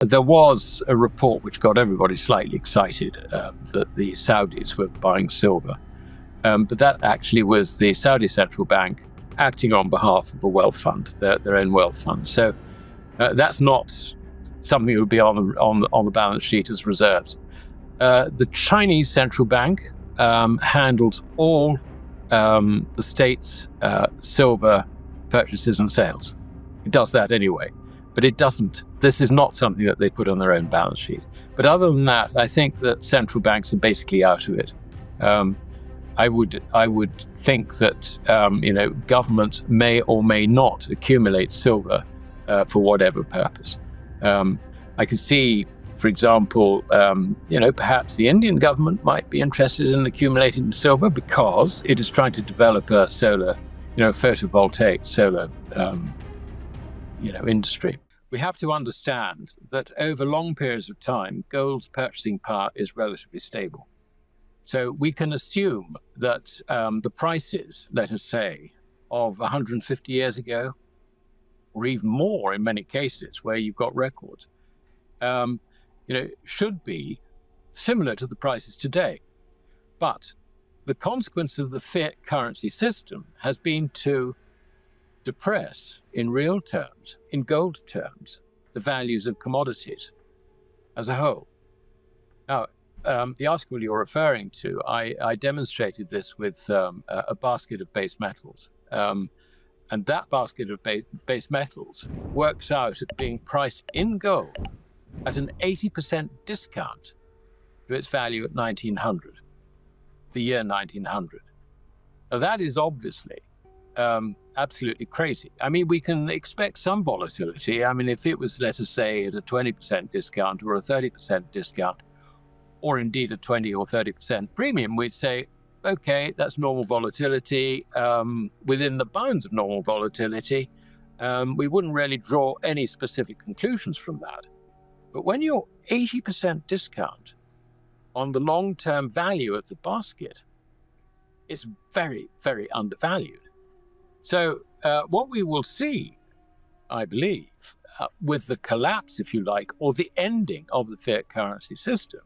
There was a report which got everybody slightly excited that the Saudis were buying silver. But that actually was the Saudi central bank acting on behalf of a wealth fund, their own wealth fund. So that's not something that would be on the balance sheet as reserves. The Chinese central bank handles all the state's silver purchases and sales. It does that anyway, but it doesn't. This is not something that they put on their own balance sheet. But other than that, I think that central banks are basically out of it. I would think that governments may or may not accumulate silver for whatever purpose. I can see, for example, perhaps the Indian government might be interested in accumulating silver because it is trying to develop a solar, photovoltaic solar, industry. We have to understand that over long periods of time, gold's purchasing power is relatively stable. So we can assume that the prices, let us say, of 150 years ago, or even more in many cases where you've got records, should be similar to the prices today. But the consequence of the fiat currency system has been to depress, in real terms, in gold terms, the values of commodities as a whole. Now, the article you're referring to, I demonstrated this with a basket of base metals. And that basket of base metals works out at being priced in gold at an 80% discount to its value at 1900, the year 1900. Now, that is obviously absolutely crazy. I mean, we can expect some volatility. I mean, if it was, let us say, at a 20% discount or a 30% discount, or indeed a 20 or 30% premium, we'd say, okay, that's normal volatility. Within the bounds of normal volatility, we wouldn't really draw any specific conclusions from that. But when you're 80% discount on the long-term value of the basket, it's very, very undervalued. So what we will see, I believe, with the collapse, if you like, or the ending of the fiat currency system,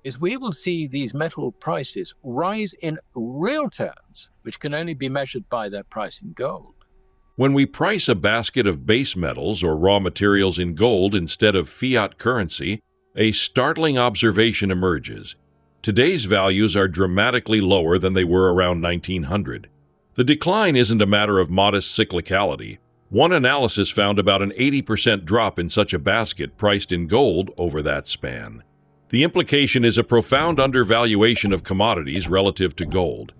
is we will see these metal prices rise in real terms, which can only be measured by their price in gold. When we price a basket of base metals or raw materials in gold instead of fiat currency, a startling observation emerges. Today's values are dramatically lower than they were around 1900. The decline isn't a matter of modest cyclicality. One analysis found about an 80% drop in such a basket priced in gold over that span. The implication is a profound undervaluation of commodities relative to gold.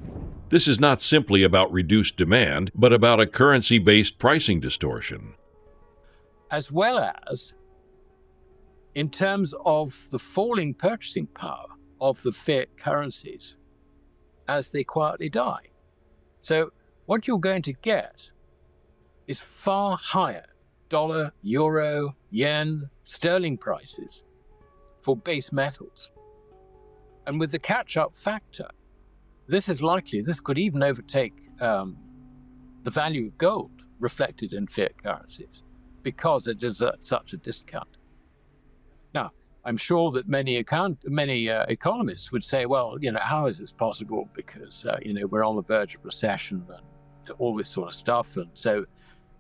This is not simply about reduced demand, but about a currency-based pricing distortion. As well as, in terms of the falling purchasing power of the fiat currencies as they quietly die. So what you're going to get is far higher dollar, euro, yen, sterling prices for base metals. And with the catch-up factor, this could even overtake the value of gold reflected in fiat currencies because it is at such a discount. Now, I'm sure that many economists would say, well, how is this possible? Because, we're on the verge of recession and all this sort of stuff. And so,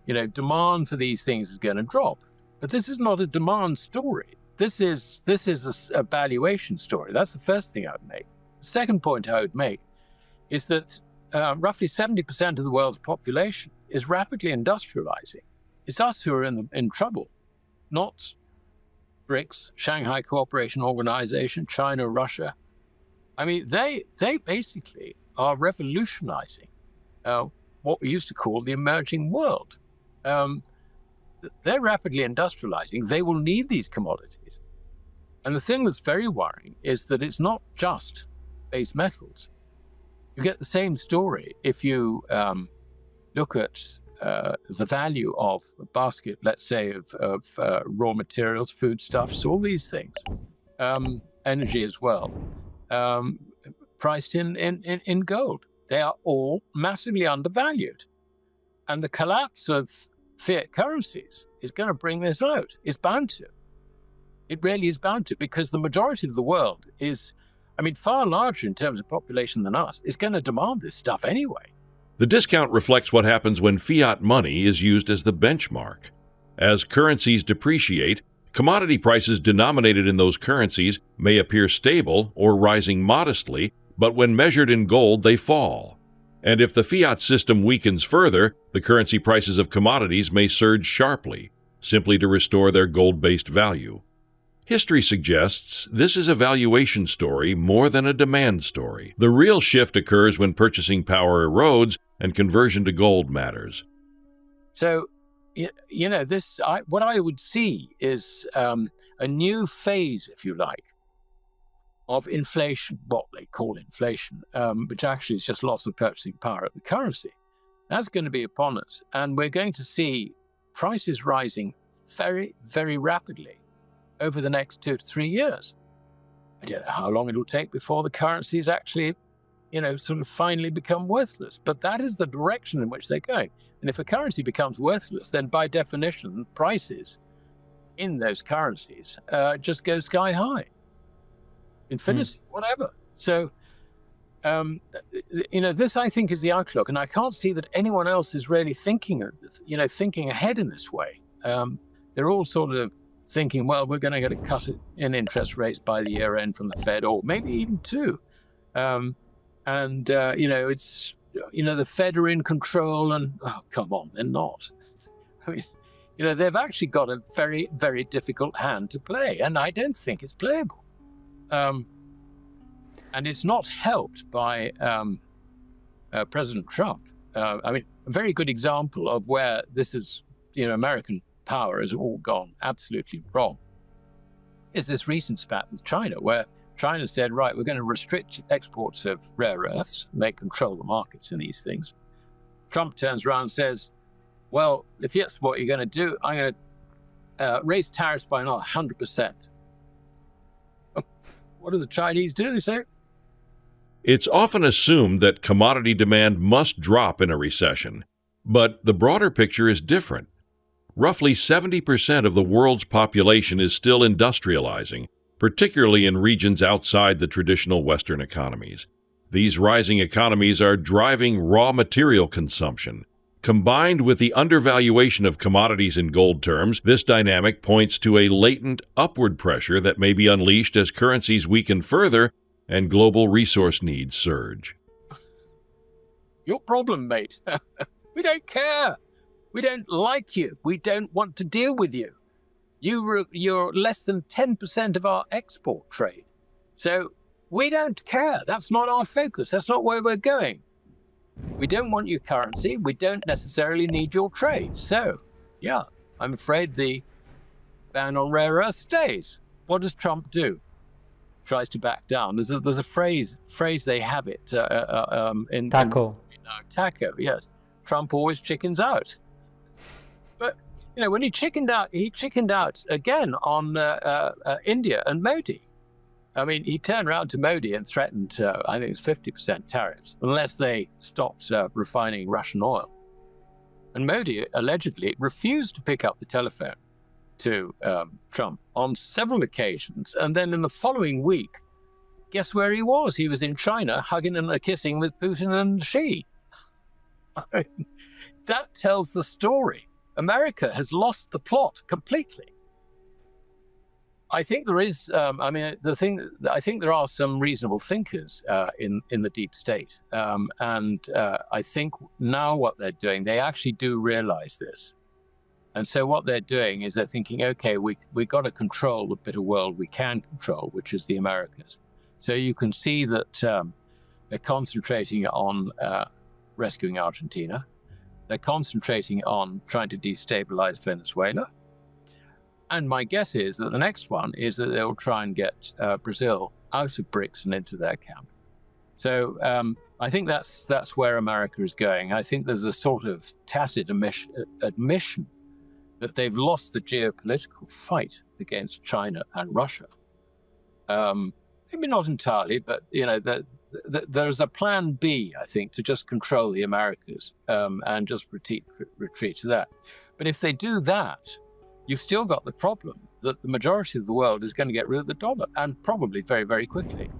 demand for these things is going to drop. But this is not a demand story. This is a valuation story. That's the first thing I would make. The second point I would make is that roughly 70% of the world's population is rapidly industrializing. It's us who are in trouble, not BRICS, Shanghai Cooperation Organization, China, Russia. I mean, they basically are revolutionizing what we used to call the emerging world. They're rapidly industrializing. They will need these commodities. And the thing that's very worrying is that it's not just base metals. You get the same story if you look at the value of a basket, let's say, of raw materials, foodstuffs, all these things, energy as well, priced in gold. They are all massively undervalued. And the collapse of fiat currencies is going to bring this out. It's bound to. It really is bound to, because the majority of the world is, far larger in terms of population than us, is going to demand this stuff anyway. The discount reflects what happens when fiat money is used as the benchmark. As currencies depreciate, commodity prices denominated in those currencies may appear stable or rising modestly, but when measured in gold, they fall. And if the fiat system weakens further, the currency prices of commodities may surge sharply, simply to restore their gold-based value. History suggests this is a valuation story more than a demand story. The real shift occurs when purchasing power erodes and conversion to gold matters. So, what I would see is a new phase, if you like, of inflation, what they call inflation, which actually is just loss of purchasing power of the currency. That's going to be upon us. And we're going to see prices rising very, very rapidly over the next 2 to 3 years. I don't know how long it'll take before the currencies actually, sort of finally become worthless. But that is the direction in which they're going. And if a currency becomes worthless, then by definition, prices in those currencies just go sky high. Infinity, whatever. So, this I think is the outlook. And I can't see that anyone else is really thinking ahead in this way. They're all sort of thinking, well, we're going to get a cut in interest rates by the year end from the Fed, or maybe even 2. It's, the Fed are in control, and come on, they're not. They've actually got a very, very difficult hand to play, and I don't think it's playable. And it's not helped by President Trump. A very good example of where this is, American power has all gone absolutely wrong is this recent spat with China, where China said, right, we're going to restrict exports of rare earths, and they control the markets in these things. Trump turns around and says, well, if that's what you're going to do, I'm going to raise tariffs by another 100%. What do the Chinese do? They say, it's often assumed that commodity demand must drop in a recession, but the broader picture is different. Roughly 70% of the world's population is still industrializing, particularly in regions outside the traditional Western economies. These rising economies are driving raw material consumption. Combined with the undervaluation of commodities in gold terms, this dynamic points to a latent upward pressure that may be unleashed as currencies weaken further and global resource needs surge. Your problem, mate. We don't care. We don't like you. We don't want to deal with you. You're less than 10% of our export trade. So we don't care. That's not our focus. That's not where we're going. We don't want your currency. We don't necessarily need your trade. So, yeah, I'm afraid the ban on rare earth stays. What does Trump do? Tries to back down. There's a phrase they have it in Taco. Taco, yes. Trump always chickens out. But when he chickened out again on India and Modi. He turned around to Modi and threatened, I think it's 50% tariffs, unless they stopped refining Russian oil. And Modi allegedly refused to pick up the telephone to Trump on several occasions. And then in the following week, guess where he was? He was in China, hugging and kissing with Putin and Xi. That tells the story. America has lost the plot completely. I think there is. I think there are some reasonable thinkers in the deep state, and I think now what they're doing, they actually do realize this, and so what they're doing is they're thinking, okay, we got to control the bit of world we can control, which is the Americas. So you can see that they're concentrating on rescuing Argentina. They're concentrating on trying to destabilize Venezuela. And my guess is that the next one is that they'll try and get Brazil out of BRICS and into their camp. So I think that's where America is going. I think there's a sort of tacit admission that they've lost the geopolitical fight against China and Russia. Maybe not entirely, but there's a plan B, I think, to just control the Americas and just retreat to that. But if they do that, you've still got the problem that the majority of the world is going to get rid of the dollar, and probably very, very quickly.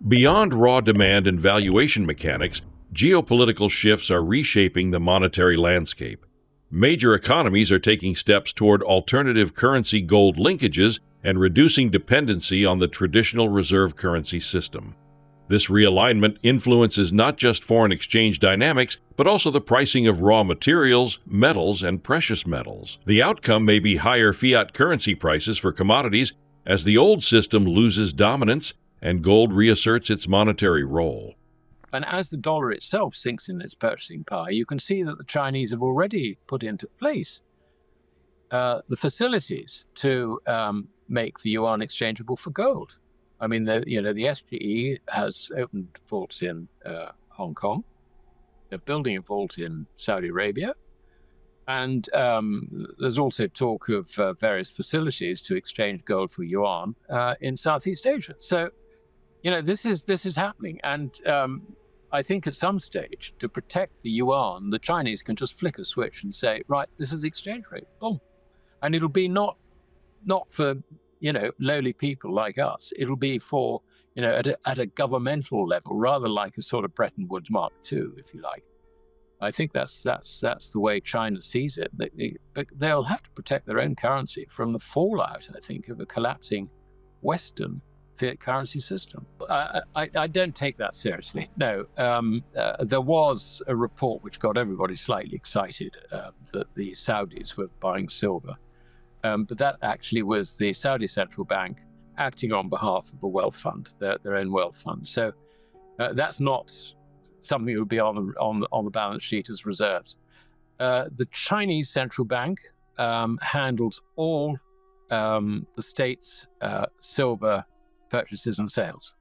Beyond raw demand and valuation mechanics, geopolitical shifts are reshaping the monetary landscape. Major economies are taking steps toward alternative currency gold linkages and reducing dependency on the traditional reserve currency system. This realignment influences not just foreign exchange dynamics, but also the pricing of raw materials, metals, and precious metals. The outcome may be higher fiat currency prices for commodities as the old system loses dominance and gold reasserts its monetary role. And as the dollar itself sinks in its purchasing power, you can see that the Chinese have already put into place the facilities to make the yuan exchangeable for gold. I mean, the SGE has opened vaults in Hong Kong. They're building a vault in Saudi Arabia. And there's also talk of various facilities to exchange gold for yuan in Southeast Asia. So, this is happening. And I think at some stage, to protect the yuan, the Chinese can just flick a switch and say, right, this is the exchange rate. Boom. And it'll be not for lowly people like us. It'll be for, at a governmental level, rather like a sort of Bretton Woods Mark II, if you like. I think that's the way China sees it. But they'll have to protect their own currency from the fallout, I think, of a collapsing Western fiat currency system. I don't take that seriously. No, there was a report which got everybody slightly excited that the Saudis were buying silver. But that actually was the Saudi central bank acting on behalf of a wealth fund, their own wealth fund. So that's not something that would be on the balance sheet as reserves. The Chinese central bank handles all the state's silver purchases and sales.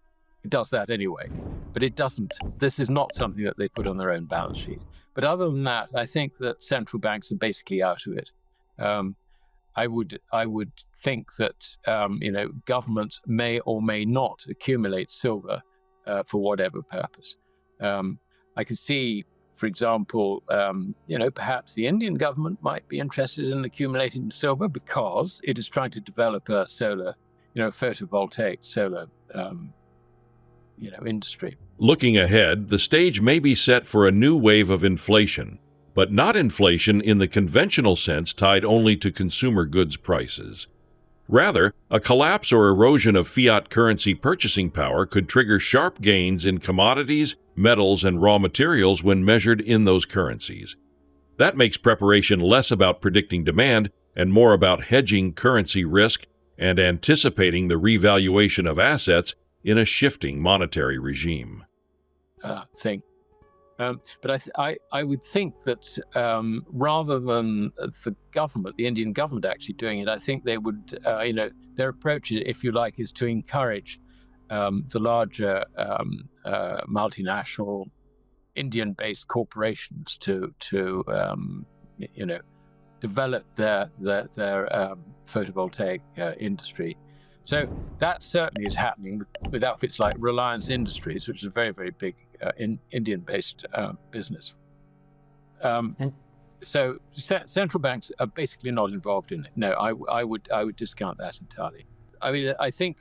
It does that anyway, but it doesn't. This is not something that they put on their own balance sheet. But other than that, I think that central banks are basically out of it. I would think that governments may or may not accumulate silver for whatever purpose. I can see, for example, perhaps the Indian government might be interested in accumulating silver because it is trying to develop a solar, photovoltaic solar, industry. Looking ahead, the stage may be set for a new wave of inflation, but not inflation in the conventional sense tied only to consumer goods prices. Rather, a collapse or erosion of fiat currency purchasing power could trigger sharp gains in commodities, metals, and raw materials when measured in those currencies. That makes preparation less about predicting demand and more about hedging currency risk and anticipating the revaluation of assets in a shifting monetary regime. But I would think that rather than the Indian government actually doing it, I think they would, their approach, if you like, is to encourage the larger multinational Indian-based corporations to develop their photovoltaic industry. So that certainly is happening with outfits like Reliance Industries, which is a very, very big Indian-based business. So central banks are basically not involved in it. No, I would discount that entirely. I mean, I think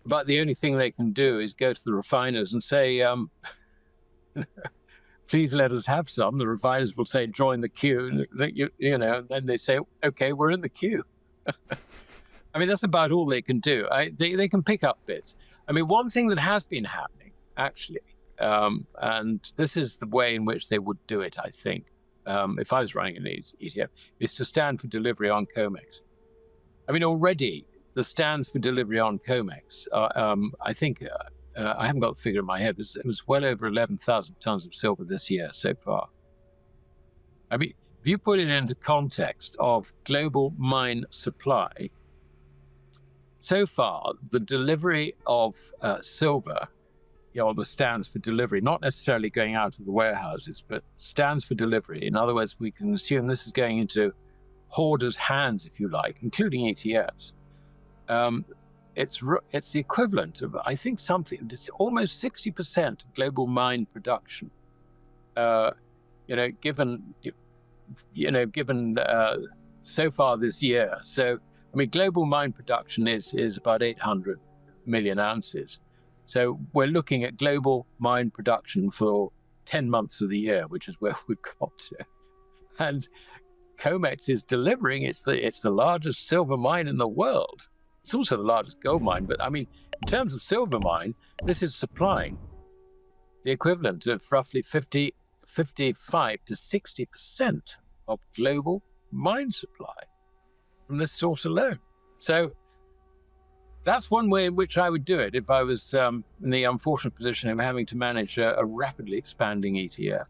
about the only thing they can do is go to the refiners and say, please let us have some. The refiners will say, join the queue. And then they say, okay, we're in the queue. I mean, that's about all they can do. They can pick up bits. I mean, one thing that has been happening, actually, and this is the way in which they would do it, I think, if I was running an ETF, is to stand for delivery on COMEX. I mean, already the stands for delivery on COMEX, I think, I haven't got the figure in my head, it was well over 11,000 tons of silver this year so far. I mean, if you put it into context of global mine supply, so far, the delivery of silver, the stands for delivery, not necessarily going out of the warehouses, but stands for delivery. In other words, we can assume this is going into hoarders' hands, if you like, including ETFs. It's the equivalent of, I think, it's almost 60% of global mine production. Given so far this year. So I mean, global mine production is about 800 million ounces. So we're looking at global mine production for 10 months of the year, which is where we've got to. And COMEX is delivering. It's the largest silver mine in the world. It's also the largest gold mine. But I mean, in terms of silver mine, this is supplying the equivalent of roughly 55 to 60% of global mine supply from this source alone. So that's one way in which I would do it if I was in the unfortunate position of having to manage a rapidly expanding ETF.